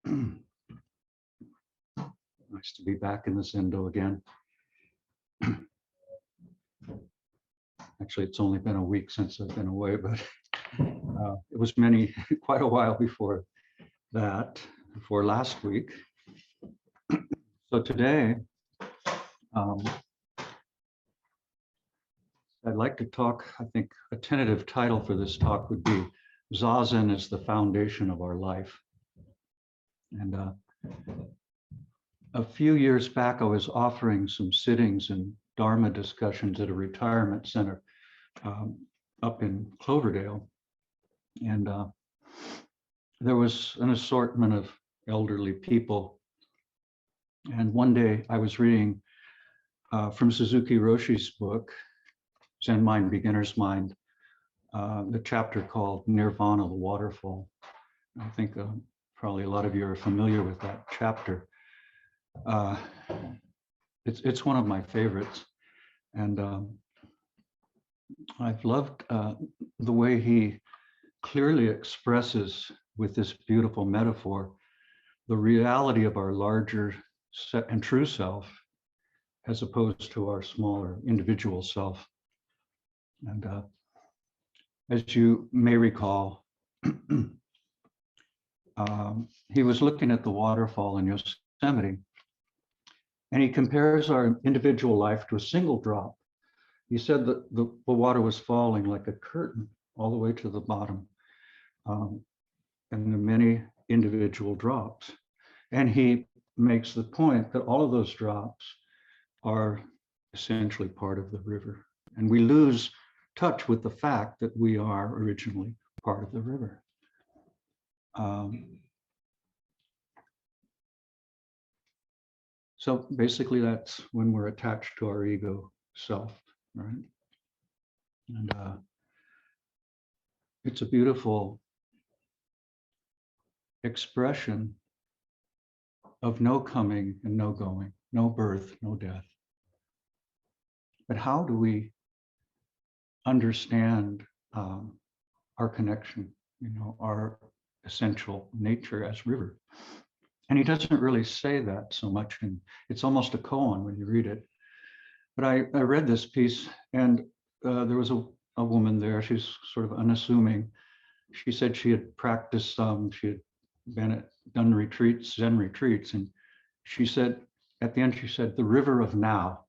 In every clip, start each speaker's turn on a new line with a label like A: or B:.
A: Nice to be back in the Zendo again. Actually, it's only been a week since I've been away, but it was quite a while before that, before last week. So today, I'd like to talk, I think a tentative title for this talk would be Zazen is the foundation of our life. And a few years back, I was offering some sittings and Dharma discussions at a retirement center up in Cloverdale. And there was an assortment of elderly people. And one day I was reading from Suzuki Roshi's book, Zen Mind, Beginner's Mind, the chapter called Nirvana, the Waterfall. I think probably a lot of you are familiar with that chapter. It's one of my favorites. And I've loved the way he clearly expresses with this beautiful metaphor the reality of our larger and true self as opposed to our smaller individual self. And as you may recall, he was looking at the waterfall in Yosemite, and he compares our individual life to a single drop. He said that the water was falling like a curtain all the way to the bottom, and there are many individual drops. And he makes the point that all of those drops are essentially part of the river. And we lose touch with the fact that we are originally part of the river. So basically that's when we're attached to our ego self, right? And it's a beautiful expression of no coming and no going, no birth, no death. But how do we understand our connection, our essential nature as river? And he doesn't really say that so much, and it's almost a koan when you read it. But I read this piece, and there was a woman there. She's sort of unassuming. She said she had practiced she had done retreats, Zen retreats, and she said, at the end, she said, the river of now.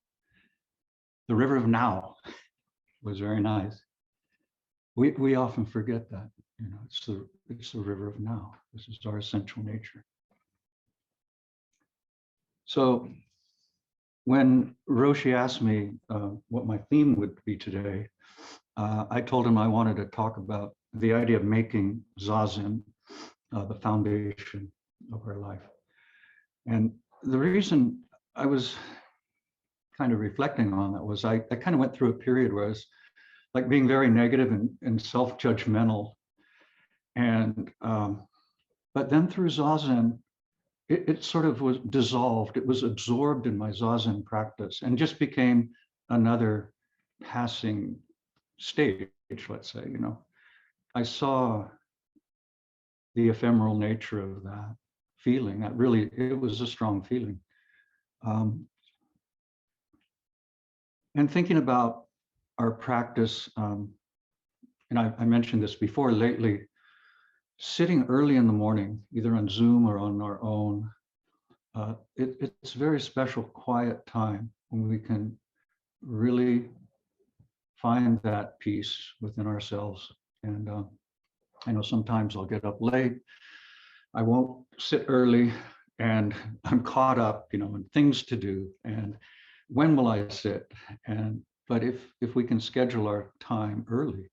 A: The river of now was very nice. We often forget that, it's the river of now. This is our essential nature. So when Roshi asked me what my theme would be today, I told him I wanted to talk about the idea of making Zazen the foundation of our life. And the reason I was kind of reflecting on that was I kind of went through a period where I was like being very negative and self-judgmental. And but then through Zazen, it sort of was dissolved. It was absorbed in my Zazen practice and just became another passing stage, let's say, I saw the ephemeral nature of that feeling. It was a strong feeling. And thinking about our practice, and I mentioned this before lately, sitting early in the morning, either on Zoom or on our own, it's a very special, quiet time when we can really find that peace within ourselves. And I know sometimes I'll get up late, I won't sit early, and I'm caught up, in things to do. And when will I sit? But if we can schedule our time early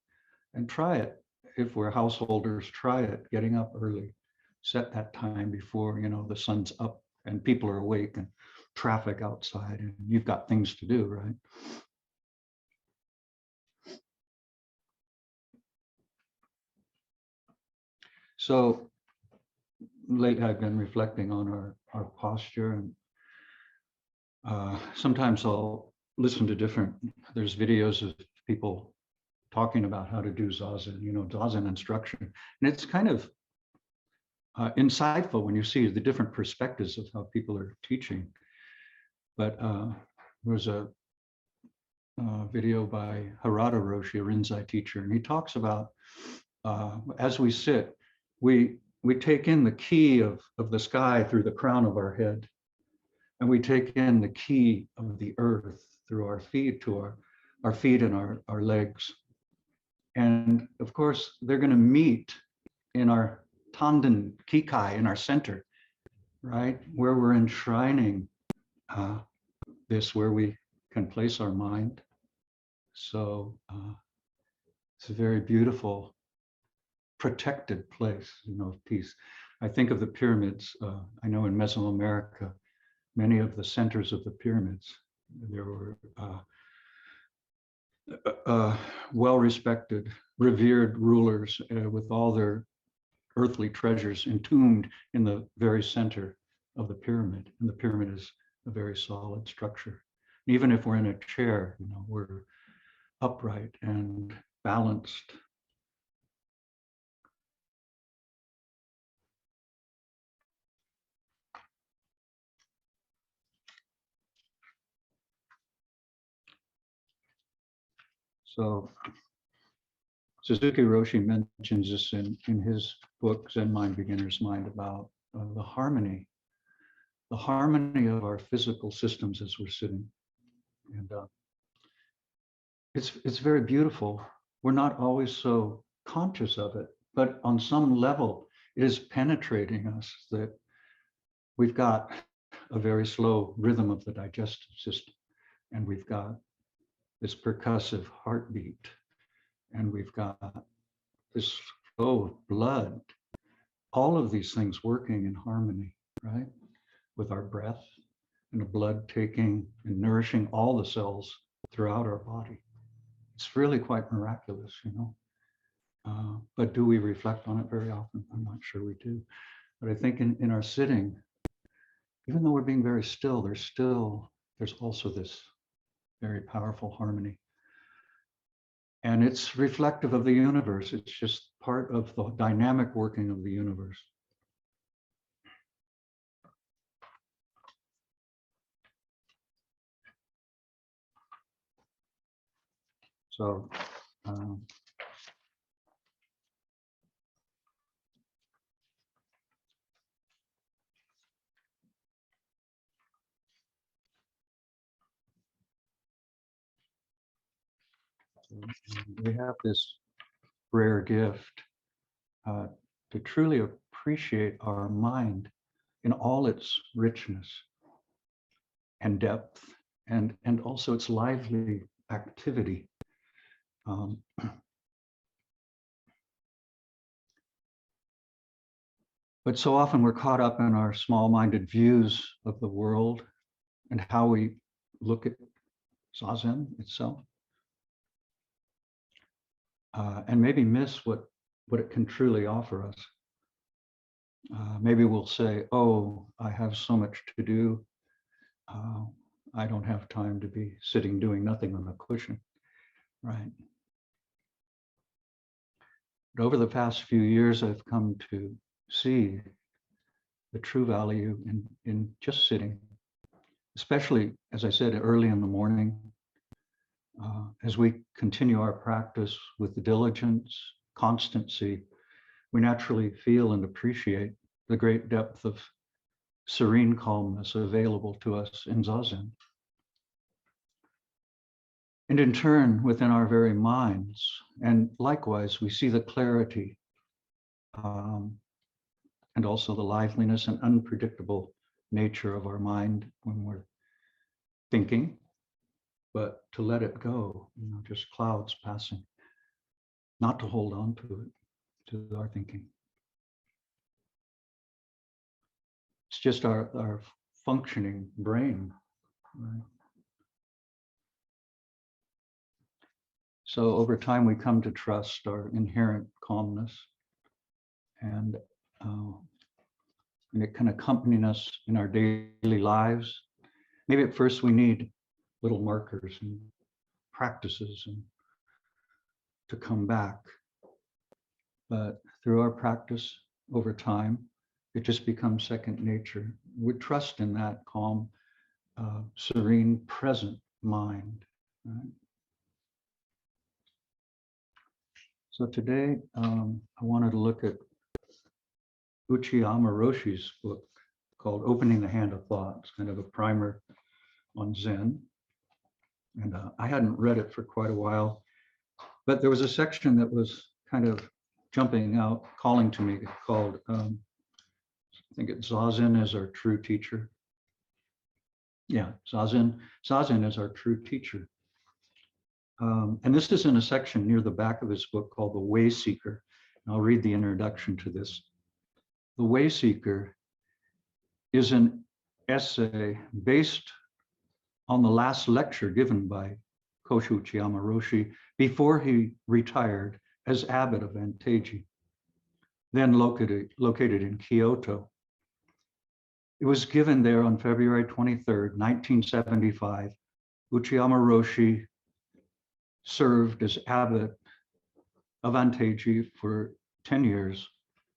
A: and try it, if we're householders, try it, getting up early, set that time before, the sun's up and people are awake and traffic outside and you've got things to do, right? So lately I've been reflecting on our posture, and sometimes I'll listen to there's videos of people talking about how to do Zazen, Zazen instruction. And it's kind of insightful when you see the different perspectives of how people are teaching. But there was a video by Harada Roshi, a Rinzai teacher, and he talks about as we sit, we take in the ki of the sky through the crown of our head, and we take in the ki of the earth through our feet to our feet and our legs. And of course, they're going to meet in our Tanden Kikai, in our center, right? Where we're enshrining this, where we can place our mind. So it's a very beautiful, protected place, of peace. I think of the pyramids. I know in Mesoamerica, many of the centers of the pyramids, there were well-respected, revered rulers with all their earthly treasures entombed in the very center of the pyramid. And the pyramid is a very solid structure. Even if we're in a chair, we're upright and balanced. So Suzuki Roshi mentions this in his book, Zen Mind, Beginner's Mind, about the harmony of our physical systems as we're sitting. And it's very beautiful. We're not always so conscious of it, but on some level, it is penetrating us that we've got a very slow rhythm of the digestive system, and we've got this percussive heartbeat, and we've got this flow of blood, all of these things working in harmony, right? With our breath and the blood taking and nourishing all the cells throughout our body. It's really quite miraculous, but do we reflect on it very often? I'm not sure we do. But I think in our sitting, even though we're being very still, there's also this very powerful harmony. And it's reflective of the universe. It's just part of the dynamic working of the universe. So we have this rare gift to truly appreciate our mind in all its richness and depth, and also its lively activity. But so often we're caught up in our small-minded views of the world and how we look at Zazen itself, and maybe miss what it can truly offer us. Maybe we'll say, oh, I have so much to do. I don't have time to be sitting doing nothing on a cushion, right? But over the past few years, I've come to see the true value in just sitting, especially, as I said, early in the morning. As we continue our practice with diligence, constancy, we naturally feel and appreciate the great depth of serene calmness available to us in Zazen. And in turn, within our very minds, and likewise, we see the clarity and also the liveliness and unpredictable nature of our mind when we're thinking, but to let it go, just clouds passing, not to hold on to it, to our thinking. It's just our functioning brain, right? So over time, we come to trust our inherent calmness, and it can accompany us in our daily lives. Maybe at first we need little markers and practices and to come back. But through our practice over time, It just becomes second nature. We trust in that calm, serene, present mind. Right? So today, I wanted to look at Uchiyama Roshi's book called Opening the Hand of Thought. It's kind of a primer on Zen. And I hadn't read it for quite a while, but there was a section that was kind of jumping out, calling to me, called, I think it's Zazen is our true teacher. Yeah, Zazen is our true teacher. And this is in a section near the back of his book called The Way Seeker. And I'll read the introduction to this. The Way Seeker is an essay based on the last lecture given by Koshu Uchiyama Roshi before he retired as abbot of Anteji, then located in Kyoto. It was given there on February 23rd, 1975. Uchiyama Roshi served as abbot of Anteji for 10 years,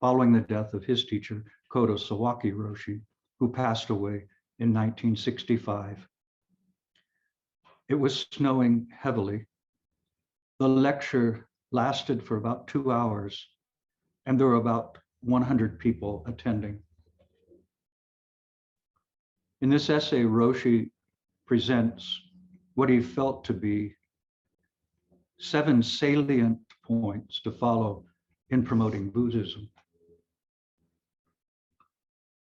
A: following the death of his teacher, Kodo Sawaki Roshi, who passed away in 1965. It was snowing heavily. The lecture lasted for about 2 hours, and there were about 100 people attending. In this essay, Roshi presents what he felt to be 7 salient points to follow in promoting Buddhism.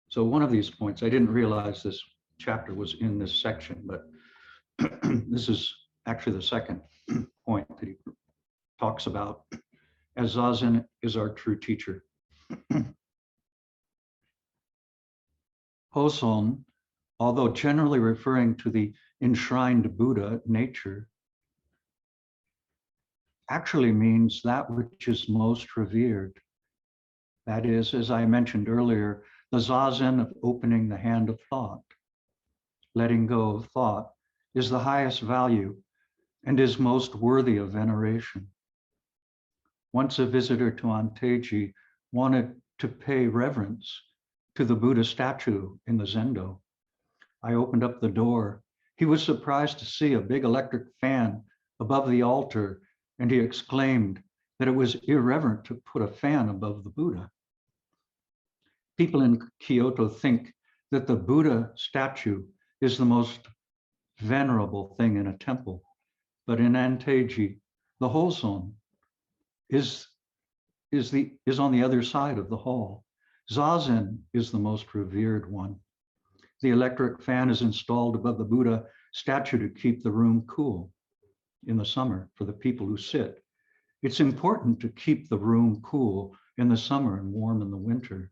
A: So one of these points, I didn't realize this chapter was in this section, but this is actually the second point that he talks about, as Zazen is our true teacher. Hoson, although generally referring to the enshrined Buddha nature, actually means that which is most revered. That is, as I mentioned earlier, the Zazen of opening the hand of thought. Letting go of thought is the highest value and is most worthy of veneration. Once a visitor to Anteji wanted to pay reverence to the Buddha statue in the Zendo. I opened up the door. He was surprised to see a big electric fan above the altar, and he exclaimed that it was irreverent to put a fan above the Buddha. People in Kyoto think that the Buddha statue is the most venerable thing in a temple, but in Anteji, the Hoson is on the other side of the hall. Zazen is the most revered one. The electric fan is installed above the Buddha statue to keep the room cool in the summer for the people who sit. It's important to keep the room cool in the summer and warm in the winter.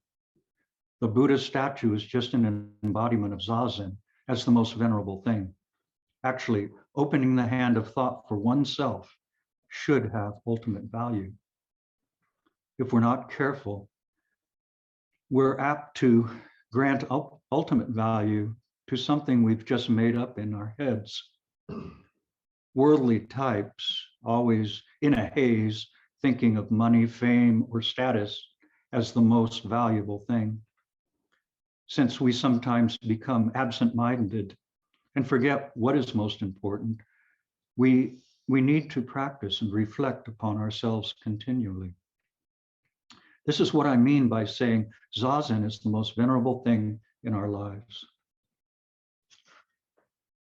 A: The Buddha statue is just an embodiment of Zazen as the most venerable thing. Actually, opening the hand of thought for oneself should have ultimate value. If we're not careful, we're apt to grant ultimate value to something we've just made up in our heads. Worldly types, always in a haze, thinking of money, fame, or status as the most valuable thing. Since we sometimes become absent-minded and forget what is most important, we need to practice and reflect upon ourselves continually. This is what I mean by saying Zazen is the most venerable thing in our lives.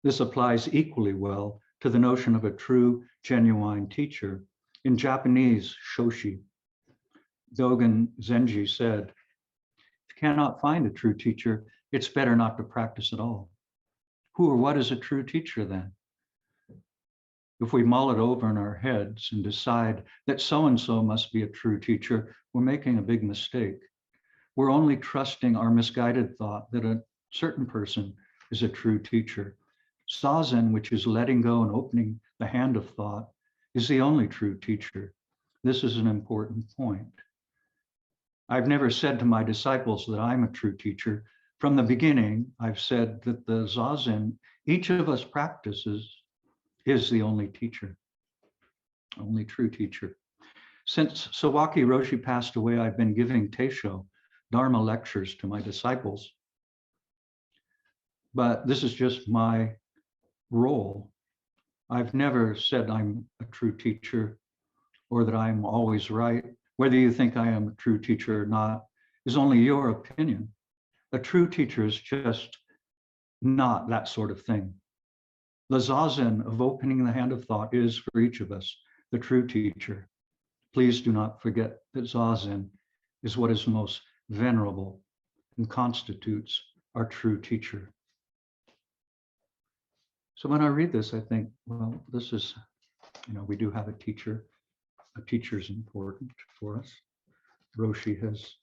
A: This applies equally well to the notion of a true, genuine teacher. In Japanese, shoshi, Dogen Zenji said, if you cannot find a true teacher, it's better not to practice at all. Who or what is a true teacher then? If we mull it over in our heads and decide that so-and-so must be a true teacher, we're making a big mistake. We're only trusting our misguided thought that a certain person is a true teacher. Zazen, which is letting go and opening the hand of thought, is the only true teacher. This is an important point. I've never said to my disciples that I'm a true teacher. From the beginning, I've said that the Zazen each of us practices is the only teacher, only true teacher. Since Sawaki Roshi passed away, I've been giving Teisho Dharma lectures to my disciples, but this is just my role. I've never said I'm a true teacher or that I'm always right. Whether you think I am a true teacher or not is only your opinion. A true teacher is just not that sort of thing. The zazen of opening the hand of thought is for each of us the true teacher. Please do not forget that zazen is what is most venerable and constitutes our true teacher. So when I read this, I think, well, this is, we do have a teacher. A teacher is important for us. Roshi has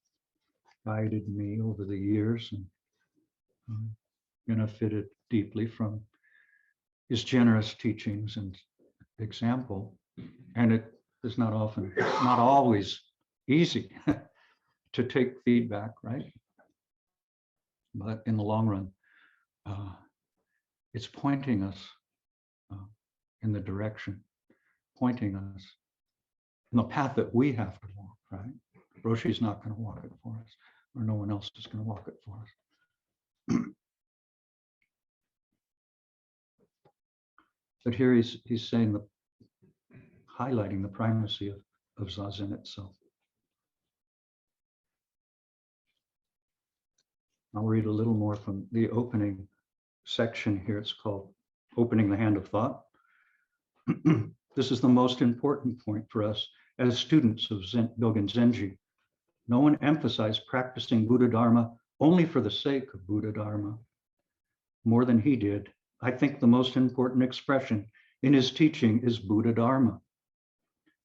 A: guided me over the years and benefited deeply from his generous teachings and example. And it is not always easy to take feedback, right? But in the long run, it's pointing us in the direction, pointing us in the path that we have to walk, right? Roshi's not going to walk it for us, or no one else is going to walk it for us. But here he's saying, highlighting the primacy of Zazen itself. I'll read a little more from the opening section here. It's called Opening the Hand of Thought. This is the most important point for us as students of Dogen Zenji. No one emphasized practicing Buddha Dharma only for the sake of Buddha Dharma. More than he did, I think the most important expression in his teaching is Buddha Dharma.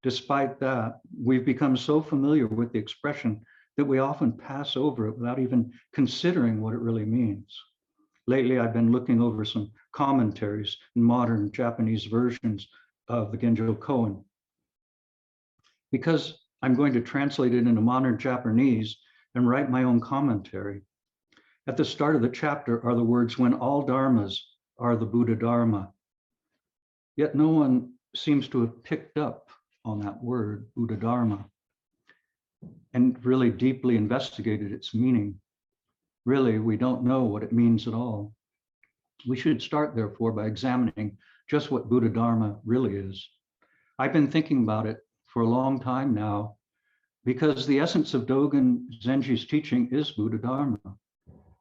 A: Despite that, we've become so familiar with the expression that we often pass over it without even considering what it really means. Lately, I've been looking over some commentaries in modern Japanese versions of the Genjo Koan. Because I'm going to translate it into modern Japanese and write my own commentary. At the start of the chapter are the words, when all dharmas are the Buddha Dharma. Yet no one seems to have picked up on that word, Buddha Dharma, and really deeply investigated its meaning. Really, we don't know what it means at all. We should start, therefore, by examining just what Buddha Dharma really is. I've been thinking about it for a long time now, because the essence of Dogen Zenji's teaching is Buddha Dharma.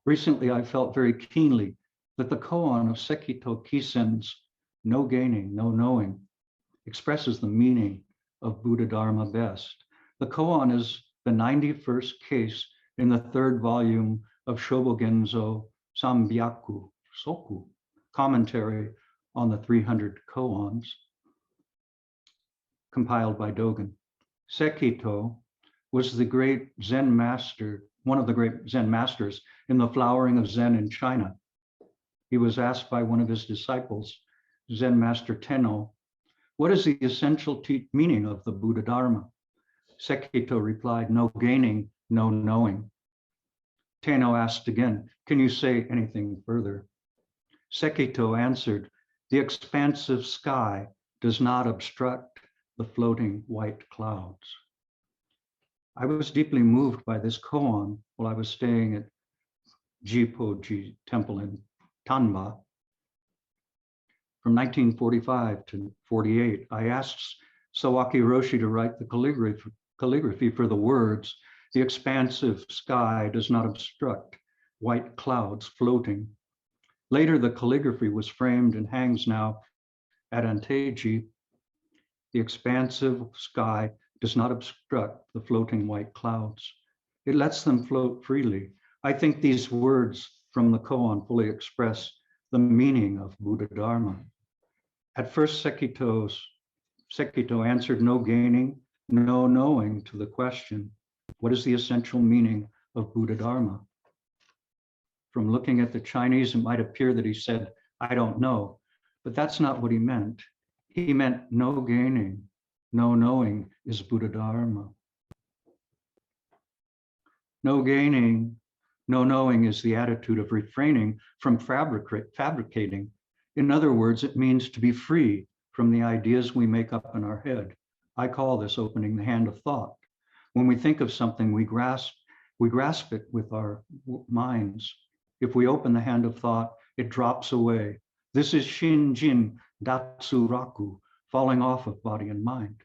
A: Recently, I felt very keenly that the koan of Sekito Kisen's no gaining, no knowing expresses the meaning of Buddha Dharma best. The koan is the 91st case in the 3rd volume of Shobogenzo Sambyaku Soku, commentary on the 300 koans, compiled by Dogen. Sekito was the great Zen master, one of the great Zen masters in the flowering of Zen in China. He was asked by one of his disciples, Zen master Tenno, what is the essential meaning of the Buddha Dharma? Sekito replied, no gaining, no knowing. Tenno asked again, can you say anything further? Sekito answered, the expansive sky does not obstruct the floating white clouds. I was deeply moved by this koan while I was staying at Jipoji Temple in Tanba. From 1945 to 48, I asked Sawaki Roshi to write the calligraphy for the words, the expansive sky does not obstruct white clouds floating. Later, the calligraphy was framed and hangs now at Anteji. The expansive sky does not obstruct the floating white clouds. It lets them float freely. I think these words from the koan fully express the meaning of Buddha Dharma. At first, Sekito answered no gaining, no knowing to the question, what is the essential meaning of Buddha Dharma? From looking at the Chinese, it might appear that he said, I don't know, but that's not what he meant. He meant no gaining, no knowing is Buddha Dharma. No gaining, no knowing is the attitude of refraining from fabricating. In other words, it means to be free from the ideas we make up in our head. I call this opening the hand of thought. When we think of something, we grasp We grasp it with our minds. If we open the hand of thought, it drops away. This is Shinjin Datsuraku, falling off of body and mind.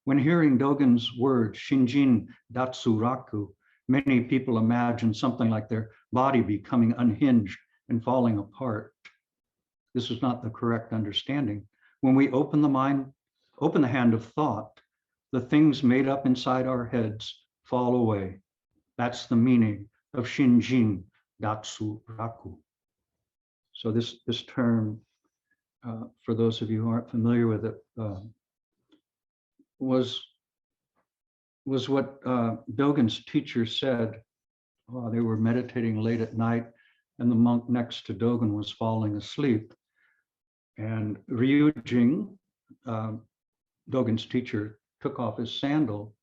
A: When hearing Dogen's words, Shinjin Datsuraku, many people imagine something like their body becoming unhinged and falling apart. This is not the correct understanding. When we open the mind, open the hand of thought, the things made up inside our heads fall away. That's the meaning of Shinjin Datsuraku. So this term, for those of you who aren't familiar with it, was what Dogen's teacher said while they were meditating late at night, and the monk next to Dogen was falling asleep. And Ryujing, Dogen's teacher, took off his sandal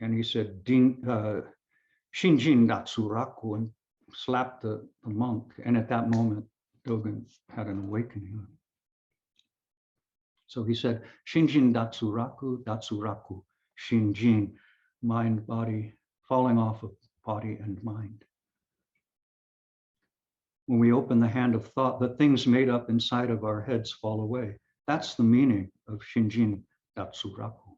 A: and he said, Shinjin Datsuraku, and slapped the monk. And at that moment, Dogen had an awakening. So he said, Shinjin Datsuraku, Datsuraku, Shinjin, mind, body, falling off of body and mind. When we open the hand of thought, the things made up inside of our heads fall away. That's the meaning of Shinjin Datsuraku.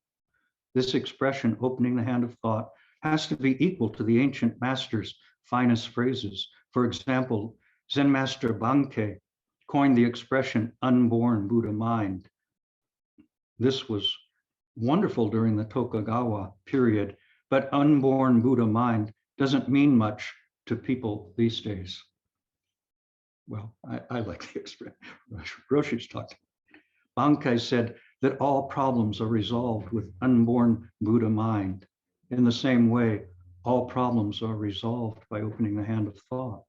A: This expression, opening the hand of thought, has to be equal to the ancient master's finest phrases. For example, Zen master Bankei coined the expression unborn Buddha mind. This was wonderful during the Tokugawa period, but unborn Buddha mind doesn't mean much to people these days. Well, I like the expression. Roshi's talked. Bankei said that all problems are resolved with unborn Buddha mind. In the same way, all problems are resolved by opening the hand of thought.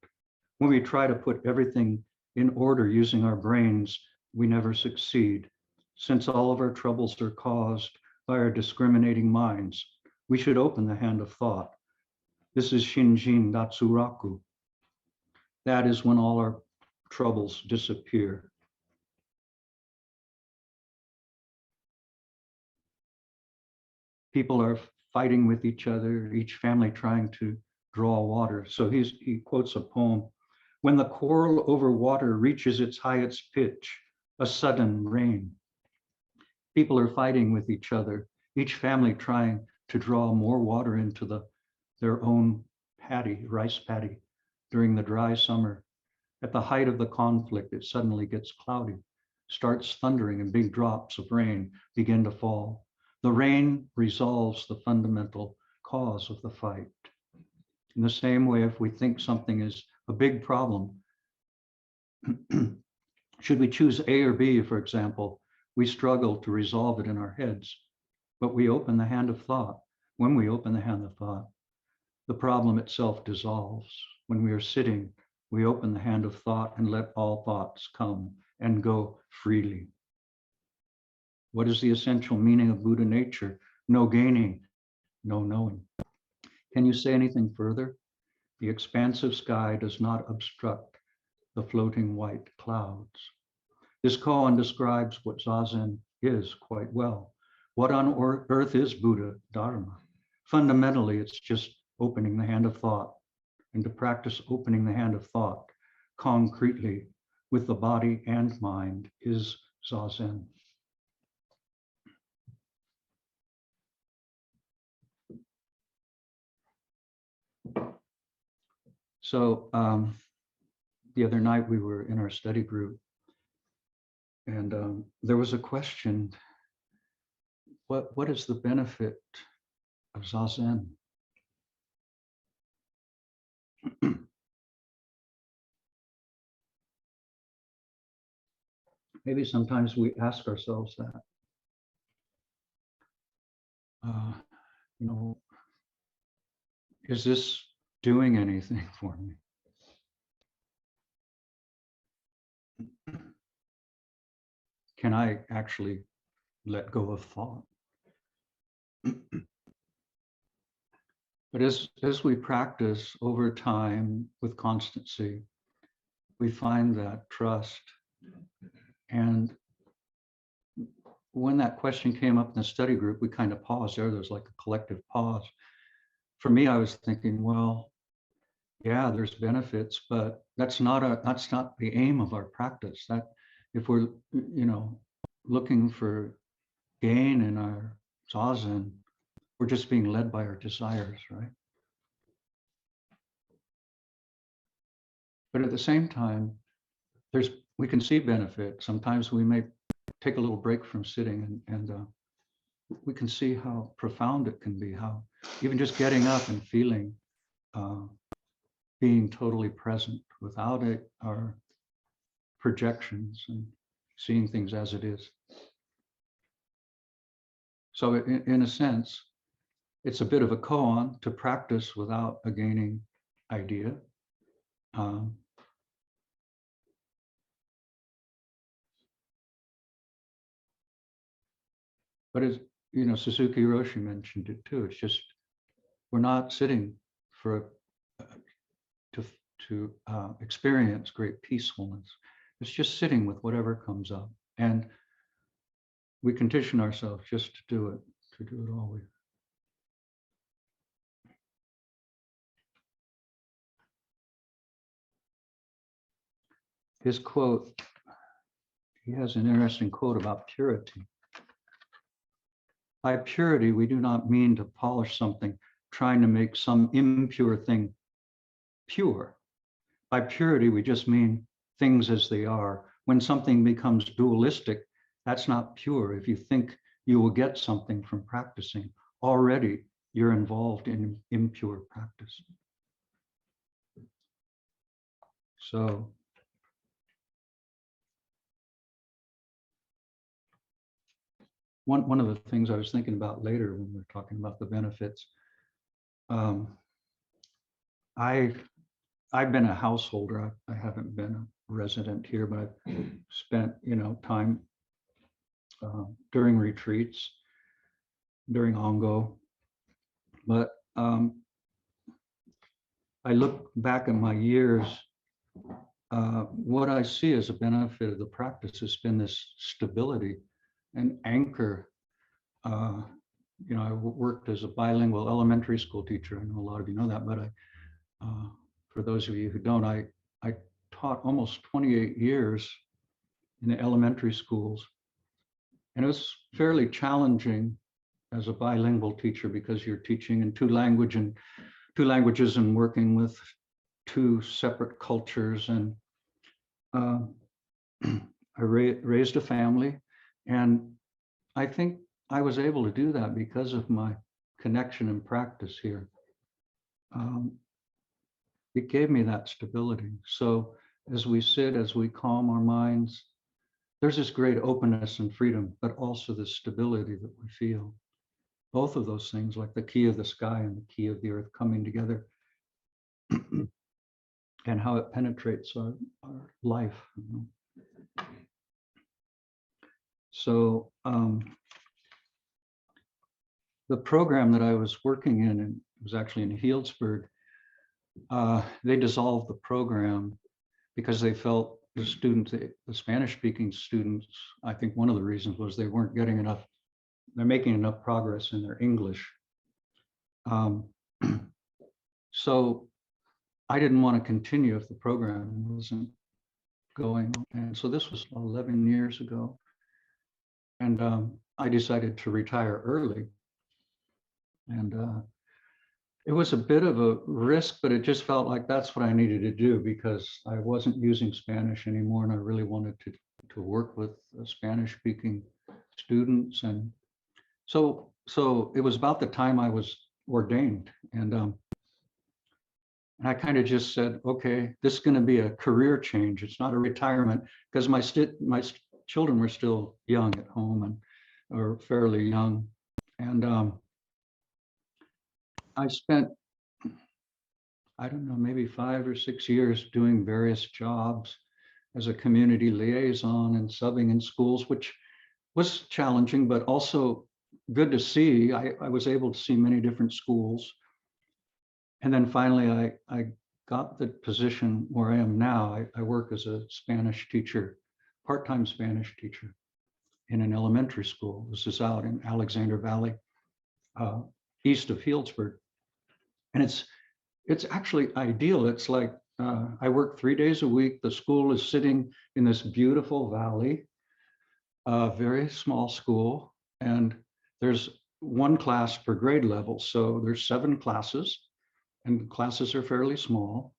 A: When we try to put everything in order using our brains, we never succeed. Since all of our troubles are caused by our discriminating minds, we should open the hand of thought. This is Shinjin Datsuraku. That is when all our troubles disappear. People are fighting with each other, each family trying to draw water. So he quotes a poem. When the quarrel over water reaches its highest pitch, a sudden rain. People are fighting with each other, each family trying to draw more water into their own paddy, rice paddy, during the dry summer. At the height of the conflict, it suddenly gets cloudy, starts thundering, and big drops of rain begin to fall. The rain resolves the fundamental cause of the fight. In the same way, if we think something is a big problem, should we choose A or B, for example, we struggle to resolve it in our heads, but we open the hand of thought. When we open the hand of thought, the problem itself dissolves. When we are sitting, we open the hand of thought and let all thoughts come and go freely. What is the essential meaning of Buddha nature? No gaining, no knowing. Can you say anything further? The expansive sky does not obstruct the floating white clouds. This koan describes what Zazen is quite well. What on earth is Buddha Dharma? Fundamentally, it's just opening the hand of thought. And to practice opening the hand of thought concretely with the body and mind is Zazen. So the other night we were in our study group, and there was a question, what is the benefit of Zazen? Maybe sometimes we ask ourselves that. You know, is this doing anything for me? Can I actually let go of thought? But as we practice over time with constancy, we find that trust. And when that question came up in the study group, we kind of paused there. There's like a collective pause. for me, I was thinking, well, yeah, there's benefits, but that's not the aim of our practice. That if we're, looking for gain in our zazen, we're just being led by our desires, right? But at the same time, we can see benefit. Sometimes we may take a little break from sitting, and we can see how profound it can be, how even just getting up and feeling, being totally present without our projections and seeing things as it is. So in a sense, it's a bit of a koan to practice without a gaining idea. But as Suzuki Roshi mentioned it too. It's just we're not sitting for to experience great peacefulness. It's just sitting with whatever comes up, and we condition ourselves just to do it always. His quote, he has an interesting quote about purity. By purity, we do not mean to polish something, trying to make some impure thing pure. By purity, we just mean things as they are. When something becomes dualistic, that's not pure. If you think you will get something from practicing, already you're involved in impure practice. So one of the things I was thinking about later when we were talking about the benefits, I've been a householder. I haven't been a resident here, but I've spent time during retreats, during Ongo. But I look back at my years. What I see as a benefit of the practice has been this stability and anchor. I worked as a bilingual elementary school teacher. I know a lot of you know that, but for those of you who don't, I taught almost 28 years in the elementary schools. And it was fairly challenging as a bilingual teacher because you're teaching in two languages and working with two separate cultures. And I raised a family, and I think I was able to do that because of my connection and practice here. It gave me that stability. So as we sit, as we calm our minds, there's this great openness and freedom, but also the stability that we feel. Both of those things, like the key of the sky and the key of the earth coming together, and how it penetrates our life. So the program that I was working in, and it was actually in Healdsburg, they dissolved the program because they felt the students, the Spanish-speaking students, I think one of the reasons was they weren't getting enough, they're making enough progress in their English. So I didn't want to continue if the program wasn't going. And so this was 11 years ago. And I decided to retire early. And it was a bit of a risk, but it just felt like that's what I needed to do because I wasn't using Spanish anymore, and I really wanted to work with Spanish-speaking students. And so it was about the time I was ordained, and I kind of just said, okay, this is going to be a career change. It's not a retirement, because my children were still young at home or fairly young, and I spent, I don't know, maybe 5 or 6 years doing various jobs as a community liaison and subbing in schools, which was challenging, but also good to see. I was able to see many different schools. And then finally, I got the position where I am now. I work as a Spanish teacher, part-time Spanish teacher in an elementary school. This is out in Alexander Valley, east of Healdsburg. And it's actually ideal. It's like I work 3 days a week. The school is sitting in this beautiful valley, a very small school, and there's one class per grade level. So there's 7 classes, and classes are fairly small.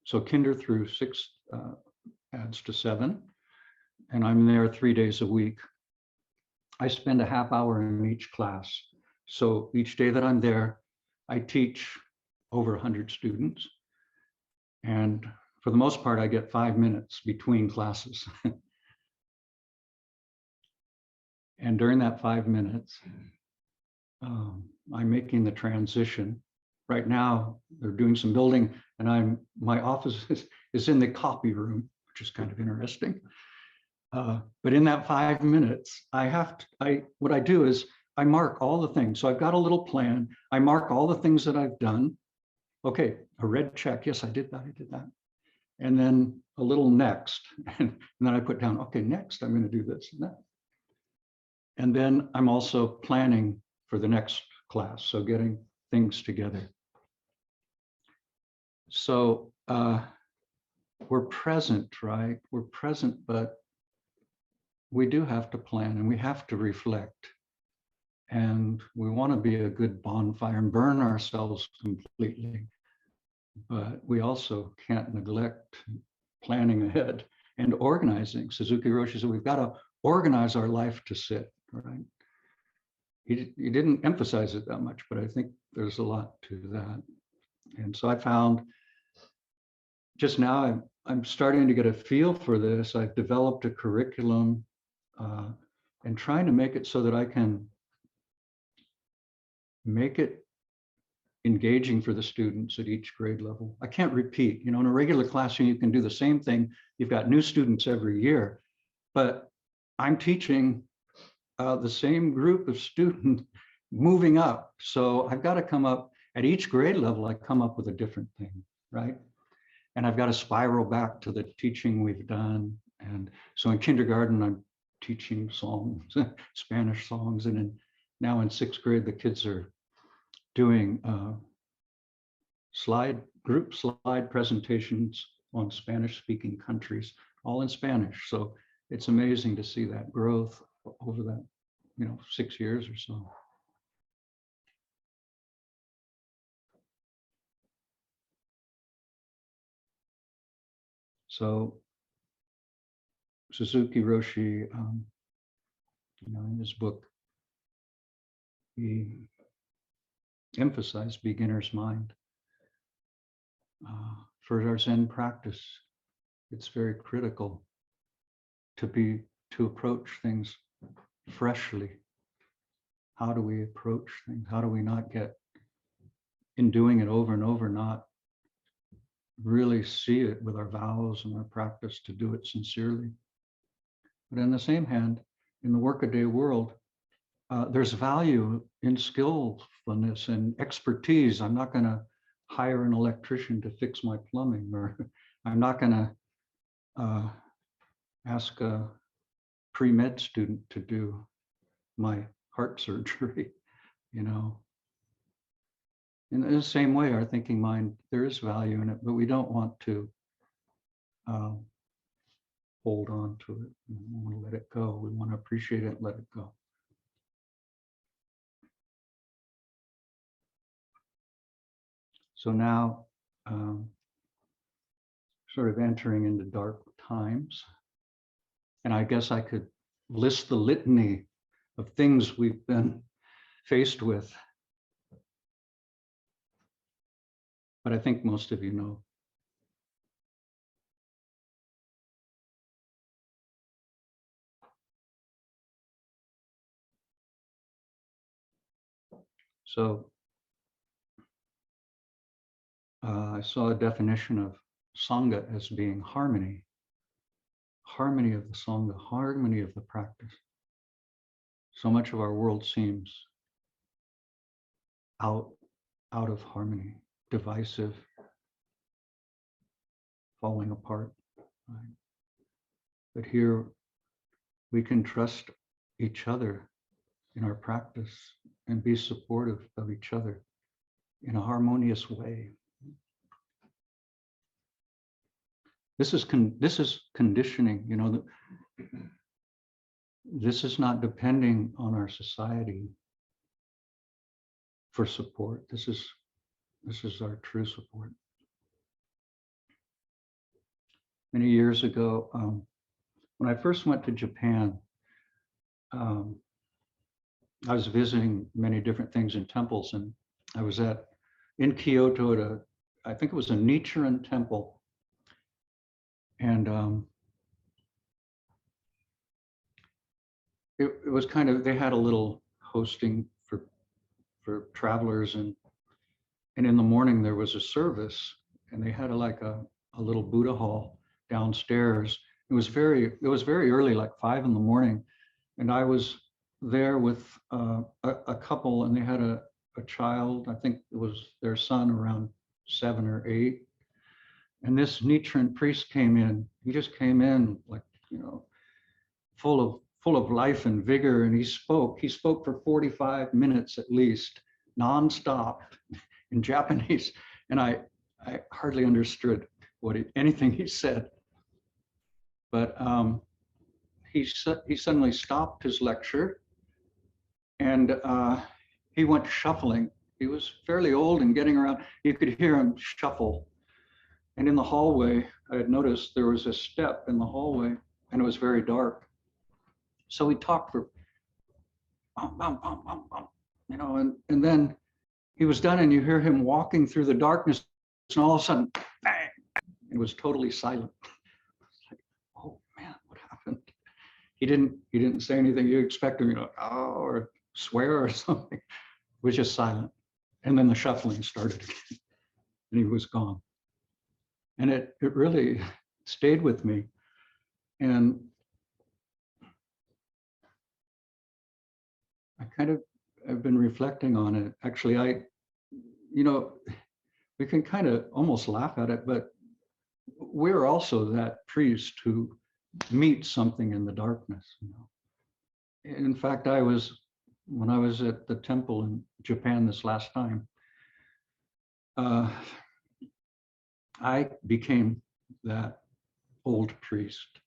A: So kinder through 6 adds to 7, and I'm there 3 days a week. I spend a half hour in each class. So each day that I'm there, I teach over 100 students. And for the most part, I get 5 minutes between classes. And during that 5 minutes, I'm making the transition. Right now, they're doing some building, and my office is in the copy room, which is kind of interesting. But in that 5 minutes, what I do is I mark all the things. So I've got a little plan. I mark all the things that I've done. Okay, a red check. Yes, I did that. I did that. And then a little next. And then I put down, okay, next, I'm going to do this and that. And then I'm also planning for the next class. So getting things together. So we're present, right? We're present, but we do have to plan and we have to reflect. And we want to be a good bonfire and burn ourselves completely. But we also can't neglect planning ahead and organizing. Suzuki Roshi said, we've got to organize our life to sit, right? He didn't emphasize it that much, but I think there's a lot to that. And so I found just now I'm starting to get a feel for this. I've developed a curriculum and trying to make it so that I can make it engaging for the students at each grade level. I can't repeat, in a regular classroom, you can do the same thing. You've got new students every year, but I'm teaching the same group of students moving up. So I've got to come up at each grade level, I come up with a different thing, right? And I've got to spiral back to the teaching we've done. And so in kindergarten, I'm teaching songs, Spanish songs. And now in 6th grade, the kids are doing group slide presentations on Spanish speaking countries, all in Spanish. So it's amazing to see that growth over that, 6 years or so. So Suzuki Roshi, in his book, he emphasized beginner's mind. For our Zen practice, it's very critical to approach things freshly. How do we approach things? How do we not get, in doing it over and over, not really see it with our vows and our practice to do it sincerely? But in the same hand, in the workaday world, there's value in skillfulness and expertise. I'm not going to hire an electrician to fix my plumbing, or I'm not going to ask a pre-med student to do my heart surgery, In the same way, our thinking mind, there is value in it, but we don't want to hold on to it. We want to let it go. We want to appreciate it and let it go. So now, sort of entering into dark times. And I guess I could list the litany of things we've been faced with. But I think most of you know. So I saw a definition of Sangha as being harmony. Harmony of the Sangha, harmony of the practice. So much of our world seems out of harmony, divisive, falling apart. Right? But here we can trust each other in our practice and be supportive of each other. in a harmonious way. This is conditioning, you know, this is not depending on our society for support. This is our true support. Many years ago, when I first went to Japan, I was visiting many different things in temples, and I was in Kyoto at I think it was a Nichiren temple. And it was kind of, they had a little hosting for travelers, and in the morning there was a service, and they had a little Buddha hall downstairs. It was very early, like 5 in the morning, and I was there with a couple, and they had a child. I think it was their son, around 7 or 8. And this Nichiren priest came in. He just came in, like, you know, full of life and vigor, and he spoke for 45 minutes at least, nonstop, in Japanese, and I hardly understood anything he said. But he suddenly stopped his lecture, and he went shuffling. He was fairly old and getting around. You could hear him shuffle. And in the hallway, I had noticed there was a step in the hallway, and it was very dark. So we talked for, you know, and then he was done, and you hear him walking through the darkness, and all of a sudden, bang! It was totally silent. Like, oh man, what happened? He didn't say anything. You expect him, you know, oh, or swear or something. It was just silent. And then the shuffling started again, and he was gone. And it really stayed with me. And I've been reflecting on it. Actually, you know, we can kind of almost laugh at it, but we're also that priest who meets something in the darkness, you know. In fact, when I was at the temple in Japan this last time, I became that old priest.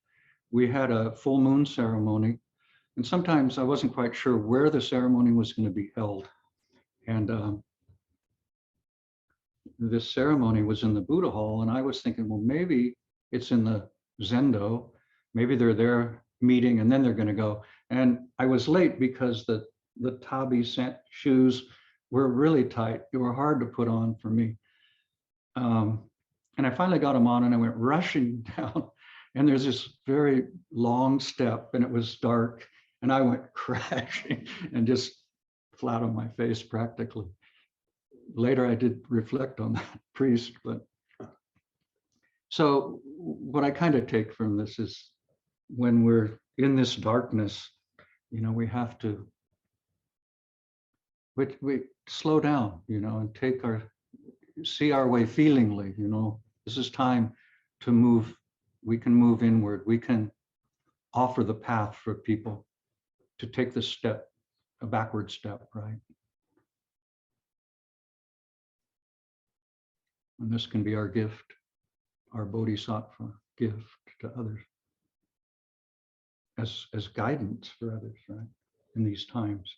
A: We had a full moon ceremony, and sometimes I wasn't quite sure where the ceremony was going to be held. And this ceremony was in the Buddha hall, and I was thinking, well, maybe it's in the Zendo. Maybe they're there meeting, and then they're going to go. And I was late because the tabi shoes were really tight. They were hard to put on for me. And I finally got them on, and I went rushing down, and there's this very long step, and it was dark, and I went crashing and just flat on my face practically. Later, I did reflect on that priest, but so what I kind of take from this is, when we're in this darkness, you know, we have to we slow down, you know, and see our way feelingly, you know. This is time to move. We can move inward. We can offer the path for people to take the step, a backward step, right? And this can be our gift, our bodhisattva gift to others, as guidance for others, right, in these times.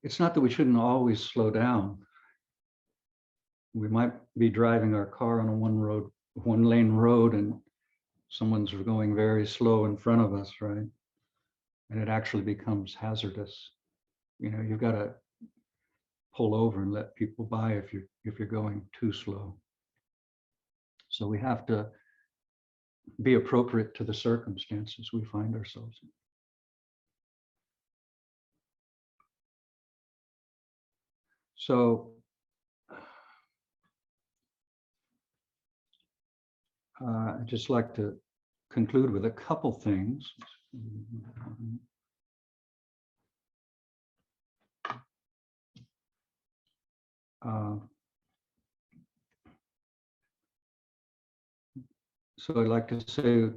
A: It's not that we shouldn't always slow down. We might be driving our car on a one lane road, and someone's going very slow in front of us, right? And it actually becomes hazardous. You know, you've got to pull over and let people by if you're going too slow. So we have to be appropriate to the circumstances we find ourselves in. So I'd just like to conclude with a couple things. So I'd like to say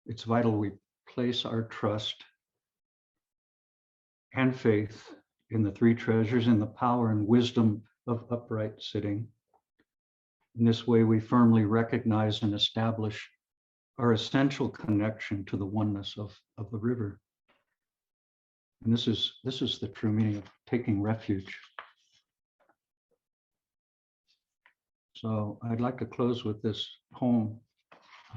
A: it's vital we place our trust and faith in the three treasures, in the power and wisdom of upright sitting. In this way, we firmly recognize and establish our essential connection to the oneness of the river. And this is the true meaning of taking refuge. So I'd like to close with this poem.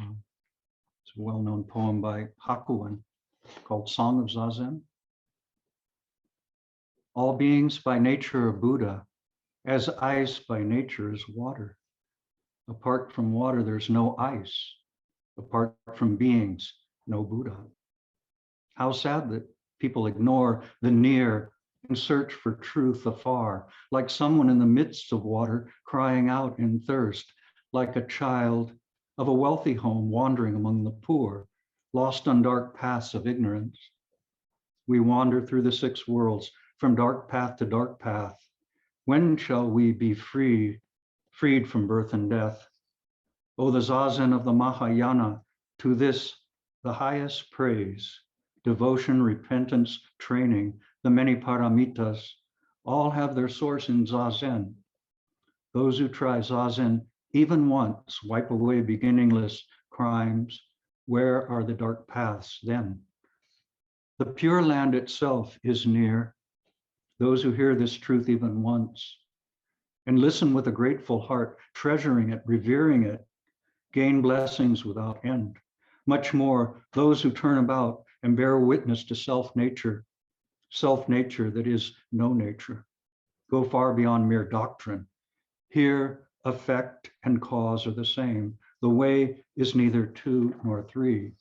A: It's a well-known poem by Hakuin called Song of Zen. All beings by nature are Buddha, as ice by nature is water. Apart from water, there's no ice. Apart from beings, no Buddha. How sad that people ignore the near and search for truth afar, like someone in the midst of water crying out in thirst, like a child of a wealthy home wandering among the poor, lost on dark paths of ignorance. We wander through the six worlds, from dark path to dark path. When shall we be freed from birth and death? O the Zazen of the Mahayana, to this the highest praise, devotion, repentance, training, the many paramitas, all have their source in Zazen. Those who try Zazen even once wipe away beginningless crimes. Where are the dark paths then? The Pure Land itself is near. Those who hear this truth even once and listen with a grateful heart, treasuring it, revering it, gain blessings without end. Much more, those who turn about and bear witness to self-nature that is no nature, go far beyond mere doctrine. Here, effect and cause are the same. The way is neither two nor three.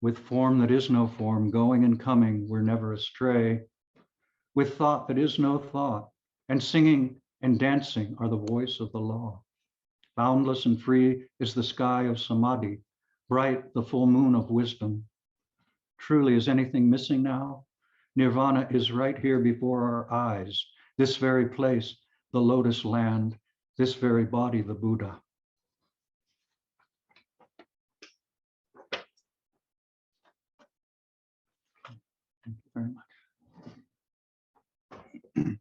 A: With form that is no form, going and coming, we're never astray. With thought that is no thought, and singing and dancing are the voice of the law. Boundless and free is the sky of samadhi, bright the full moon of wisdom. Truly, is anything missing now? Nirvana is right here before our eyes, this very place, the lotus land, this very body, the Buddha. Thank you very much.